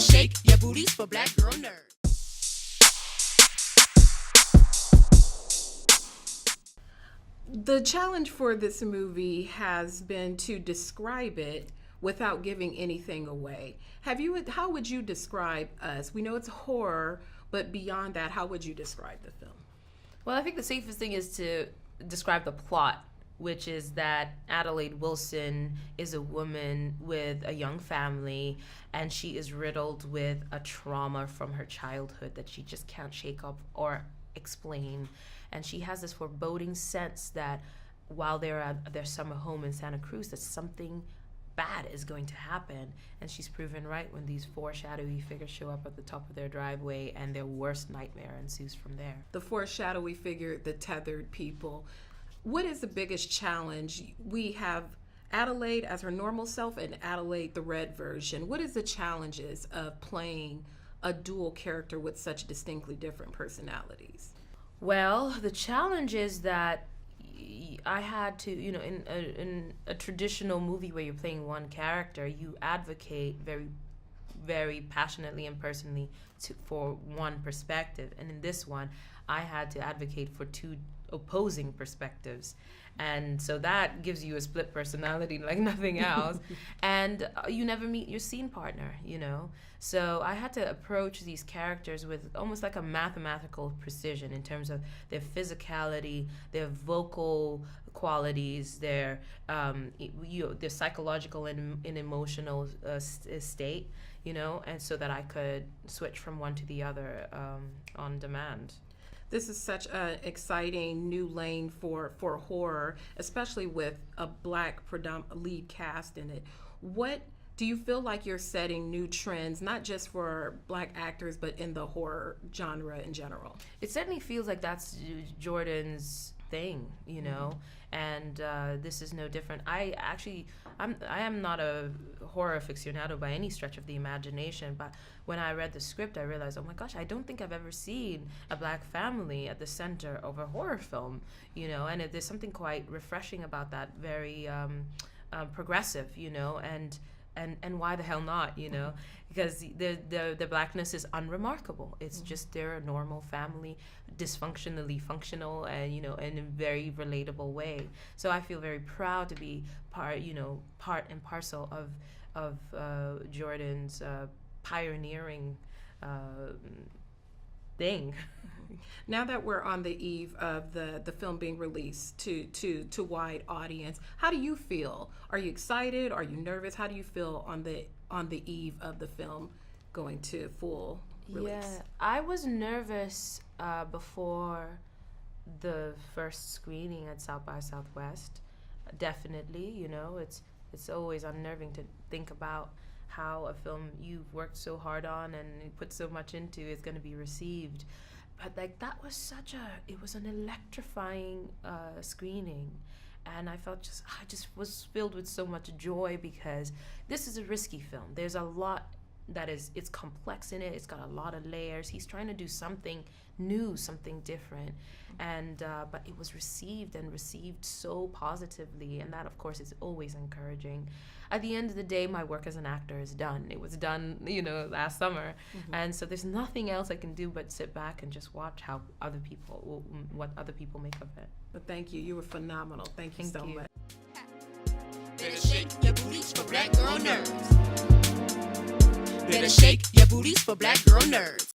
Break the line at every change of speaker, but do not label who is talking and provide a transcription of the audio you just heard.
shake your booties for black girl nerds.
The challenge for this movie has been to describe it without giving anything away. How would you describe Us? We know it's horror, but beyond that, how would you describe the film?
Well, I think the safest thing is to describe the plot, which is that Adelaide Wilson is a woman with a young family, and she is riddled with a trauma from her childhood that she just can't shake up or explain. And she has this foreboding sense that while they're at their summer home in Santa Cruz, that something bad is going to happen. And she's proven right when these four shadowy figures show up at the top of their driveway, and their worst nightmare ensues from there.
The four shadowy figure, the tethered people. What is the biggest challenge? We have Adelaide as her normal self and Adelaide, the red version. What is the challenges of playing a dual character with such distinctly different personalities?
Well, the challenge is that I had to, in a traditional movie where you're playing one character, you advocate very, very passionately and personally for one perspective. And in this one, I had to advocate for two opposing perspectives. And so that gives you a split personality like nothing else. And you never meet your scene partner, So I had to approach these characters with almost like a mathematical precision in terms of their physicality, their vocal qualities, their psychological and emotional state, and so that I could switch from one to the other on demand.
This is such an exciting new lane for horror, especially with a black lead cast in it. What do you feel like you're setting new trends, not just for black actors, but in the horror genre in general?
It certainly feels like that's Jordan's thing, and this is no different. I am not a horror aficionado by any stretch of the imagination, but when I read the script, I realized, oh my gosh, I don't think I've ever seen a black family at the center of a horror film, and there's something quite refreshing about that, very progressive, and why the hell not, because the blackness is unremarkable. It's just they're a normal family, dysfunctionally functional, and in a very relatable way. So I feel very proud to be part and parcel of Jordan's pioneering thing.
Now that we're on the eve of the film being released to wide audience, how do you feel? Are you excited? Are you nervous? How do you feel on the eve of the film going to full release?
Yeah, I was nervous before the first screening at South by Southwest. Definitely, it's always unnerving to think about how a film you've worked so hard on and you put so much into is going to be received. But that was it was an electrifying screening, and I just was filled with so much joy because this is a risky film. There's a lot it's complex in it. It's got a lot of layers. He's trying to do something new, something different, and but it was received so positively, and that of course is always encouraging. At the end of the day, my work as an actor is done. It was done, last summer, and so there's nothing else I can do but sit back and just watch what other people make of it.
But thank you. You were phenomenal. Thank you so much.
Better shake your booties for black girl nerds. Better shake your booties for black girl nerds.